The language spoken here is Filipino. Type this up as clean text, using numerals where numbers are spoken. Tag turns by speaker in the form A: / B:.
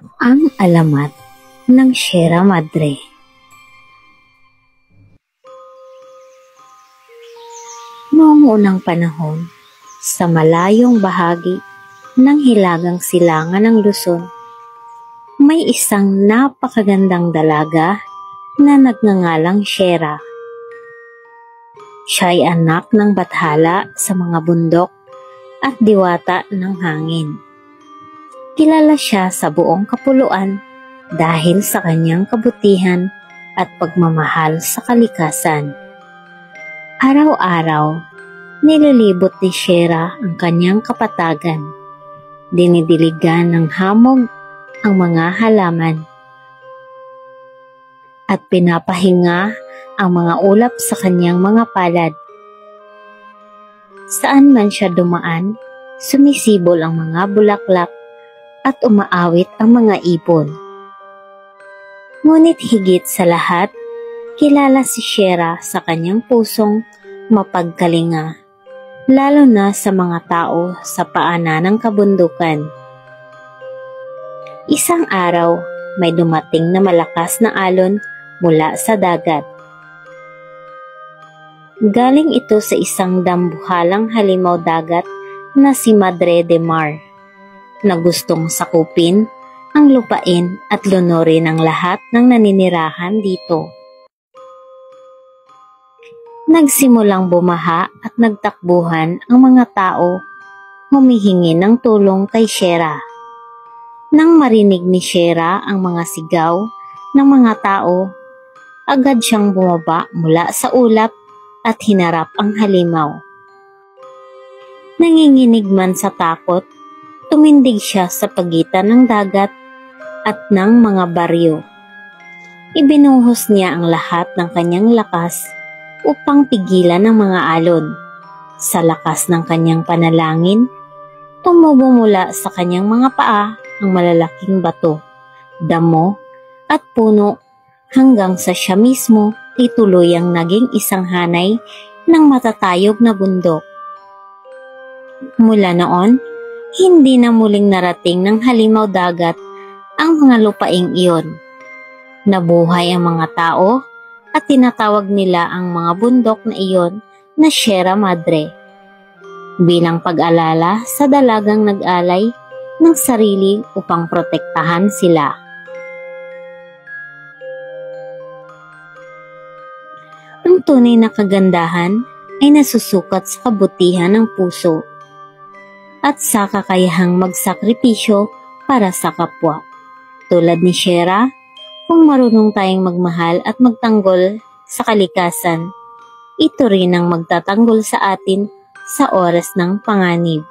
A: Ang alamat ng Sierra Madre. Noong unang panahon, sa malayong bahagi ng hilagang silangan ng Luzon, may isang napakagandang dalaga na nagngangalang Sierra. Siya ay anak ng bathala sa mga bundok at diwata ng hangin. Kilala siya sa buong kapuluan dahil sa kanyang kabutihan at pagmamahal sa kalikasan. Araw-araw, nililibot ni Sierra ang kanyang kapatagan. Dinidiligan ng hamog ang mga halaman at pinapahinga ang mga ulap sa kanyang mga palad. Saan man siya dumaan, sumisibol ang mga bulaklak at umaawit ang mga ibon. Ngunit higit sa lahat, kilala si Sierra sa kanyang pusong mapagkalinga, lalo na sa mga tao sa paanan ng kabundukan. Isang araw, may dumating na malakas na alon mula sa dagat. Galing ito sa isang dambuhalang halimaw dagat na si Madre de Mar, na gustong sakupin ang lupain at lunurin ang lahat ng naninirahan dito. Nagsimulang bumaha at nagtakbuhan ang mga tao, humihingi ng tulong kay Sierra. Nang marinig ni Sierra ang mga sigaw ng mga tao, agad siyang bumaba mula sa ulap at hinarap ang halimaw. Nanginginig man sa takot, tumindig siya sa pagitan ng dagat at ng mga baryo. Ibinuhos niya ang lahat ng kanyang lakas upang pigilan ang mga alon. Sa lakas ng kanyang panalangin, tumubo mula sa kanyang mga paa ang malalaking bato, damo at puno hanggang sa siya mismo ay tuluyang naging isang hanay ng matatayog na bundok. Mula noon, hindi na muling narating ng halimaw dagat ang mga lupaing iyon. Nabuhay ang mga tao at tinatawag nila ang mga bundok na iyon na Sierra Madre, bilang pag-alala sa dalagang nag-alay ng sarili upang protektahan sila. Ang tunay na kagandahan ay nasusukat sa kabutihan ng puso at sa kakayahang magsakripisyo para sa kapwa. Tulad ni Sierra, kung marunong tayong magmahal at magtanggol sa kalikasan, ito rin ang magtatanggol sa atin sa oras ng panganib.